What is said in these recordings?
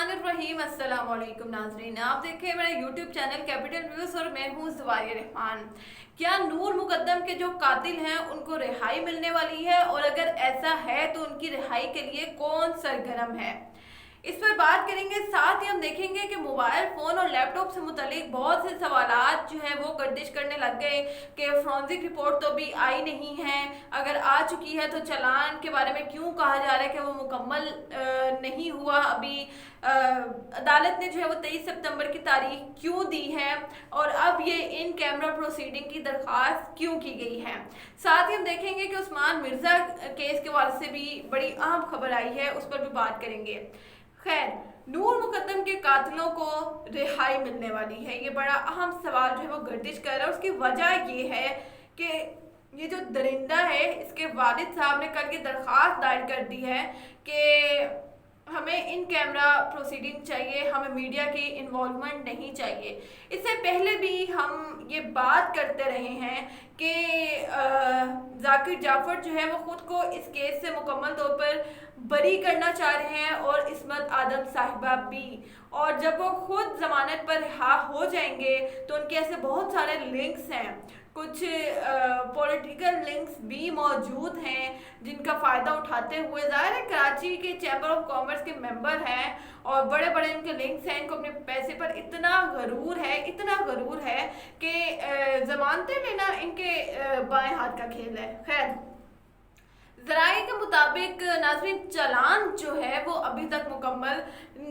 बिस्मिल्लाहिर्रहमानिर्रहीम। अस्सलाम वालेकुम नाज़रीन, आप देखें मेरा यूट्यूब चैनल कैपिटल व्यूज़ और मैं हूँ ज़वारिया रहमान। क्या नूर मुकद्दम के जो कातिल हैं उनको रिहाई मिलने वाली है, और अगर ऐसा है तो उनकी रिहाई के लिए कौन सरगर्म है, इस पर बात करेंगे। साथ ही हम देखेंगे कि मोबाइल फ़ोन और लैपटॉप से मुतालिक बहुत से सवालात जो है वो गर्दिश करने लग गए कि फोरेंसिक रिपोर्ट तो भी आई नहीं है, अगर आ चुकी है तो चालान के बारे में क्यों कहा जा रहा है कि वो मुकम्मल नहीं हुआ अभी। अदालत ने जो है वो 23 सितंबर की तारीख क्यों दी है, और अब ये इन कैमरा प्रोसीडिंग की दरख्वास्त क्यों की गई है। साथ ही हम देखेंगे कि उस्मान मिर्ज़ा केस के वाले से भी बड़ी अहम खबर आई है, उस पर भी बात करेंगे। खैर, नूर मुकद्दम के कातिलों को रिहाई मिलने वाली है, ये बड़ा अहम सवाल जो है वो गर्दिश कर रहा है। उसकी वजह ये है कि ये जो दरिंदा है, इसके वालिद साहब ने कल की दरख्वास्त दायर कर दी है कि हमें इन कैमरा प्रोसीडिंग चाहिए, हमें मीडिया की इन्वॉल्वमेंट नहीं चाहिए। इससे पहले भी हम ये बात करते रहे हैं कि जाकिर जाफर जो है वो ख़ुद को इस केस से मुकम्मल तौर पर बरी करना चाह रहे हैं, और इस्मत आदम साहिबा भी। और जब वो खुद ज़मानत पर रिहा हो जाएंगे तो उनके ऐसे बहुत सारे लिंक्स हैं, कुछ पॉलिटिकल लिंक्स भी मौजूद हैं जिनका फ़ायदा उठाते हुए, ज़ाहिर है कराची के चैम्बर ऑफ कॉमर्स के मेंबर हैं और बड़े बड़े इनके लिंक्स हैं। इनको अपने पैसे पर इतना गरूर है कि ज़मानतें लेना इनके बाएं हाथ का खेल है। खैर, ज़राए के मुताबिक नाज़रीन, चालान जो है वो अभी तक मुकम्मल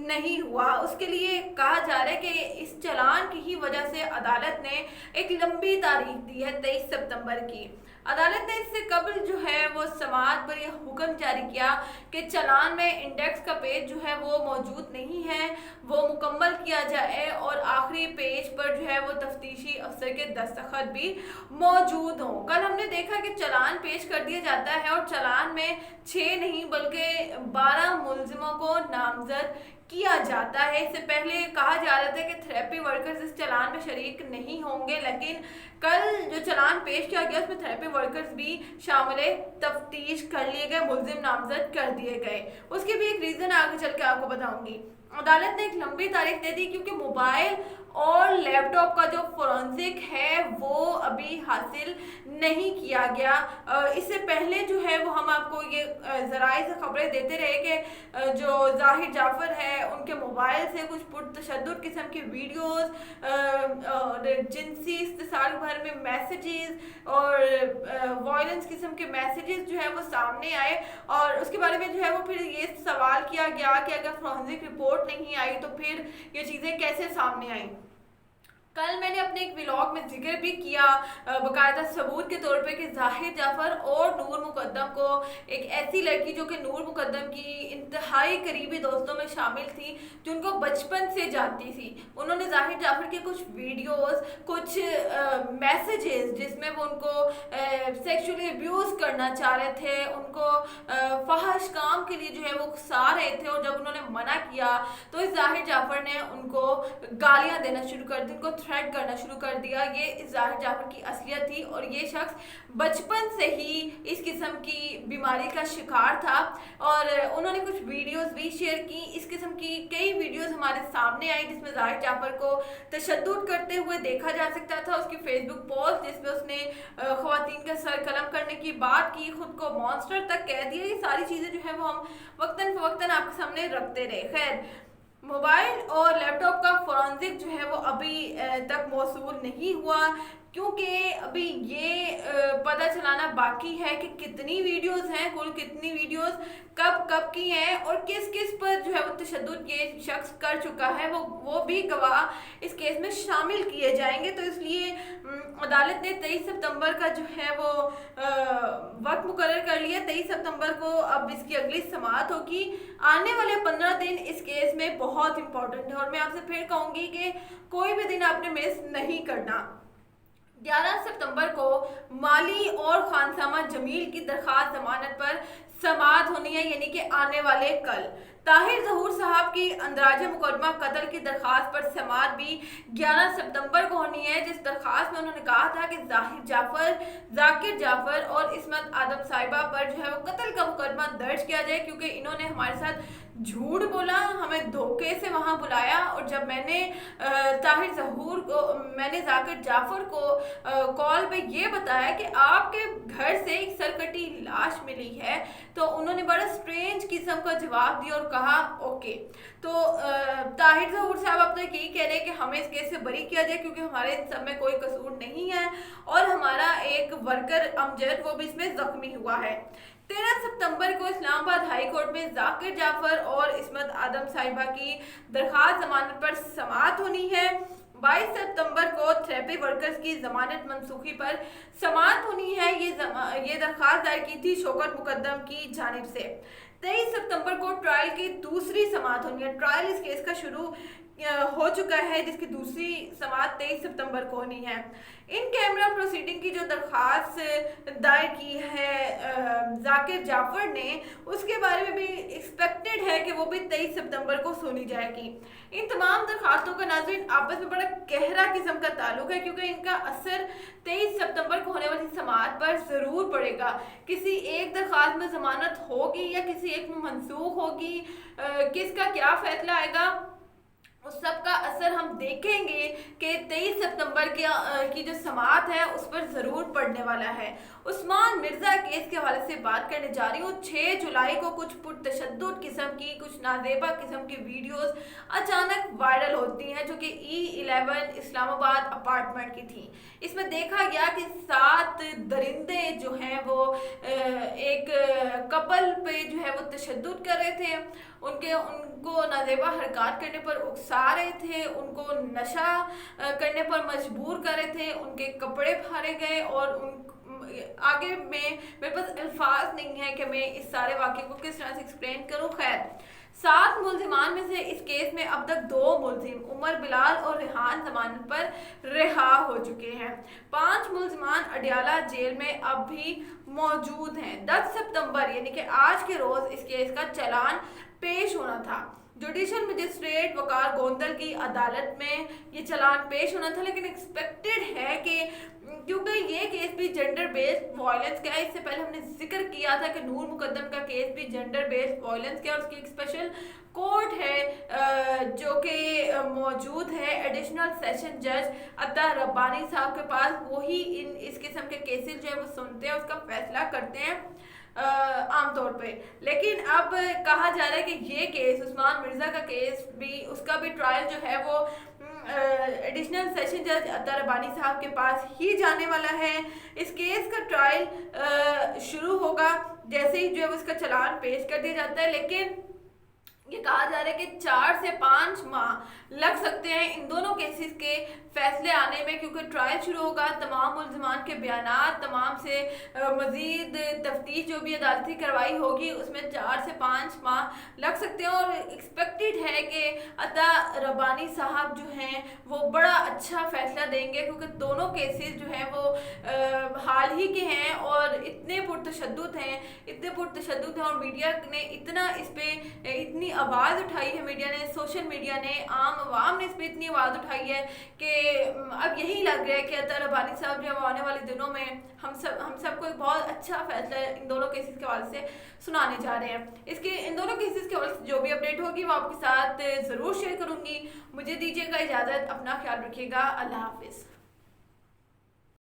नहीं हुआ। उसके लिए कहा जा रहा है कि इस चालान की ही वजह से अदालत ने एक लंबी तारीख दी है 23 सितंबर की। अदालत ने इससे कबल जो है वो समाअत पर यह हुक्म जारी किया कि चालान में इंडेक्स का पेज जो है वो मौजूद नहीं है, वो मुकम्मल किया जाए, और आखिरी पेज पर जो है वो तफ्तीशी अफसर के दस्तखत भी मौजूद हों। कल हमने देखा कि चालान पेश कर दिया जाता है और चालान में 6 नहीं बल्कि 12 मुलजिमों को नामजद किया जाता है। इससे पहले कहा जा रहा था कि थेरेपी वर्कर्स इस चालान में शरीक नहीं होंगे, लेकिन कल जो चालान पेश किया गया उसमें थेरेपी वर्कर्स भी शामिल तफ्तीश कर लिए गए, मुलजिम नामजद कर दिए गए। उसकी भी एक रीज़न आगे चल के आपको बताऊंगी। अदालत ने एक लंबी तारीख दे दी क्योंकि मोबाइल और लैपटॉप का जो फोरेंसिक है वो अभी हासिल नहीं किया गया। इससे पहले जो है वो हम आपको ये ज़राए से खबरें देते रहे कि जो जाहिर जाफर है उनके मोबाइल से कुछ पुरतशद्दुद किस्म की वीडियोस और जिनसी इस्तेसाल भर में मैसेजेस और वायलेंस किस्म के मैसेजेस जो है वो सामने आए, और उसके बारे में जो है वो फिर ये सवाल किया गया कि अगर फोरेंसिक रिपोर्ट नहीं आई तो फिर ये चीज़ें कैसे सामने आई। कल मैंने अपने एक व्लॉग में जिक्र भी किया बाकायदा सबूत के तौर पे कि जाहिर जाफर और नूर मुकद्दम को एक ऐसी लड़की जो कि नूर मुकद्दम की इंतहाई करीबी दोस्तों में शामिल थी, जो उनको बचपन से जानती थी, उन्होंने जाहिर जाफर के कुछ वीडियोस, कुछ मैसेजेस जिसमें वो उनको सेक्सुअली अब्यूज़ करना चाह रहे थे, उनको फहश काम के लिए जो है वो उकसा रहे थे, और जब उन्होंने मना किया तो इस जाहिर जाफर ने उनको गालियाँ देना शुरू कर दी, उनको थ्रेट करना शुरू कर दिया। ये इस जाहिर जाफर की असलियत थी, और ये शख्स बचपन से ही इस किस्म की बीमारी का शिकार था, और उन्होंने कुछ वीडियोस भी शेयर की। इस किस्म की कई वीडियोस हमारे सामने आई जिसमें जाहिर जाफर को तशद्दुद करते हुए देखा जा सकता था। उसकी फेसबुक पोस्ट जिसमें उसने ख़वातीन का सर कलम करने की बात की, खुद को मॉन्स्टर तक कह दिया, ये सारी चीज़ें जो है वो हम वक्तन फ़वक्तन आपके सामने रखते रहे। खैर, मोबाइल और लैपटॉप का फोरेंसिक जो है वो अभी तक मौसूल नहीं हुआ, क्योंकि अभी ये पता चलाना बाकी है कि कितनी वीडियोस हैं, कुल कितनी वीडियोस कब कब की हैं, और किस किस पर जो है वो तशद्दुद ये शख्स कर चुका है, वो भी गवाह इस केस में शामिल किए जाएंगे। तो इसलिए अदालत ने 23 सितंबर का जो है वो वक्त मुकर्रर कर लिया। 23 सितंबर को अब इसकी अगली समाअत होगी। आने वाले 15 दिन इस केस में बहुत इंपॉर्टेंट है, और मैं आपसे फिर कहूँगी कि कोई भी दिन आपने मिस नहीं करना। 11 सितंबर को माली और खानसामा जमील की दरखास्त जमानत पर समाअत होनी है, यानी कि आने वाले कल। ताहिर ज़हूर साहब की अंदराज मुकदमा कत्ल की दरख्वास्त पर समाअत भी 11 सितंबर को होनी है, जिस दरख्वास्त में उन्होंने कहा था कि जाकिर जाफर और इस्मत आदम साहिबा पर जो है वो कत्ल का मुकदमा दर्ज किया जाए, क्योंकि इन्होंने हमारे साथ झूठ बोला, हमें धोखे धोखे से वहाँ बुलाया, और जब मैंने ताहिर ज़हूर को, मैंने ज़ाकिर जाफ़र को कॉल पे ये बताया कि आपके घर से एक सरकटी लाश मिली है, तो उन्होंने बड़ा स्ट्रेंज किस्म का जवाब दिया और कहा ओके। तो ताहिर ज़हूर साहब अब तक यही कह रहे हैं कि हमें इस केस से बरी किया जाए क्योंकि हमारे इन सब में कोई कसूर नहीं है, और हमारा एक वर्कर अमजद वो भी इसमें ज़ख्मी हुआ है। 13 सितंबर को इस्लामाबाद हाई कोर्ट में ज़ाकिर जाफ़र और इस्मत आदम साहिबा की दरख्वास्त ज़मानत पर समाअत होनी है। 22 सितंबर को थेरेपी वर्कर्स की ज़मानत मनसूखी पर समाअत होनी है। ये दरख्वास्त दायर की थी शौकत मुकद्दम की जानिब से। 23 सितंबर को ट्रायल की दूसरी समाअत होनी है। ट्रायल इस केस का शुरू हो चुका है, जिसकी दूसरी समाअत 23 सितंबर को होनी है। इन कैमरा प्रोसीडिंग की जो दरख्वास्त दायर की है ज़ाकिर जाफ़र ने, उसके बारे में भी एक्सपेक्टेड है कि वो भी 23 सितंबर को सुनी जाएगी। इन तमाम दरख्वास्तों का नाज़रीन आपस में बड़ा गहरा किस्म का ताल्लुक है, क्योंकि इनका असर 23 सितंबर को होने वाली समाअत पर ज़रूर पड़ेगा। किसी एक दरख्वास्त में ज़मानत होगी या किसी एक में मनसूख होगी, किसका क्या फैसला आएगा, उस सब का असर हम देखेंगे कि 23 सितंबर की जो समाअत है उस पर ज़रूर पड़ने वाला है। उस्मान मिर्ज़ा केस के हवाले से बात करने जा रही हूँ। 6 जुलाई को कुछ पुरतशद्दुद किस्म की, कुछ नाजेबा किस्म की वीडियोस अचानक वायरल होती हैं, जो कि E11 इस्लामाबाद अपार्टमेंट की थी। इसमें देखा गया कि 7 दरिंदे जो हैं वो एक कपल पे जो है वो तशद्दुद कर रहे थे, उनको नाजेबा हरकत करने पर उकसा रहे थे, उनको नशा करने पर मजबूर कर रहे थे, उनके कपड़े फाड़े गए, और आगे में मेरे पास अल्फाज नहीं है कि मैं इस सारे वाक़े को किस तरह से एक्सप्लेन करूं। खैर, 7 मुल्जिमान में से इस केस में अब तक 2 मुल्जिम उमर बिलाल और रेहान जमानत पर रिहा हो चुके हैं। 5 मुल्जिमान अडियाला जेल में अब भी मौजूद हैं। 10 सितंबर यानी कि आज के रोज़ इस केस का चालान पेश होना था। जुडिशल मजिस्ट्रेट वकार गोंदल की अदालत में ये चालान पेश होना था, लेकिन एक्सपेक्टेड है कि क्योंकि ये केस भी जेंडर बेस्ड वायलेंस का है, इससे पहले हमने जिक्र किया था कि नूर मुकद्दम का केस भी जेंडर बेस्ड वायलेंस का, और उसकी एक स्पेशल कोर्ट है जो कि मौजूद है एडिशनल सेशन जज अता रब्बानी साहब के पास। वही इस किस्म के केसेस जो है वो सुनते हैं, उसका फैसला करते हैं आमतौर पे। लेकिन अब कहा जा रहा है कि ये केस उस्मान मिर्ज़ा का केस भी, उसका भी ट्रायल जो है वो एडिशनल सेशन जज अता रब्बानी साहब के पास ही जाने वाला है। इस केस का ट्रायल शुरू होगा जैसे ही जो है उसका चालान पेश कर दिया जाता है, लेकिन ये कहा जा रहा है कि 4 से 5 माह लग सकते हैं इन दोनों केसेस के फैसले आने में, क्योंकि ट्रायल शुरू होगा, तमाम मुल्ज़िमान के बयानात, तमाम से मज़ीद तफ्तीश जो भी अदालती कार्रवाई होगी उसमें 4 से 5 माह लग सकते हैं। और एक्सपेक्टेड है कि अता रब्बानी साहब जो हैं वो बड़ा अच्छा फ़ैसला देंगे, क्योंकि दोनों केसेस जो हैं वो हाल ही के हैं और इतने पुरतशद्दुद हैं और मीडिया ने इतना इस पर इतनी आवाज़ उठाई है, मीडिया ने, सोशल मीडिया ने, आम आवाम ने इस पर इतनी आवाज़ उठाई है कि अब यही लग रहा है कि अता रब्बानी साहब जो आने वाले दिनों में हम सबको एक बहुत अच्छा फैसला इन दोनों केसेस के हवाले से सुनाने जा रहे हैं। इन दोनों केसेस के हवाले से जो भी अपडेट होगी वो आपके साथ ज़रूर शेयर करूँगी। मुझे दीजिएगा इजाज़त, अपना ख्याल रखिएगा, अल्लाह हाफिज़।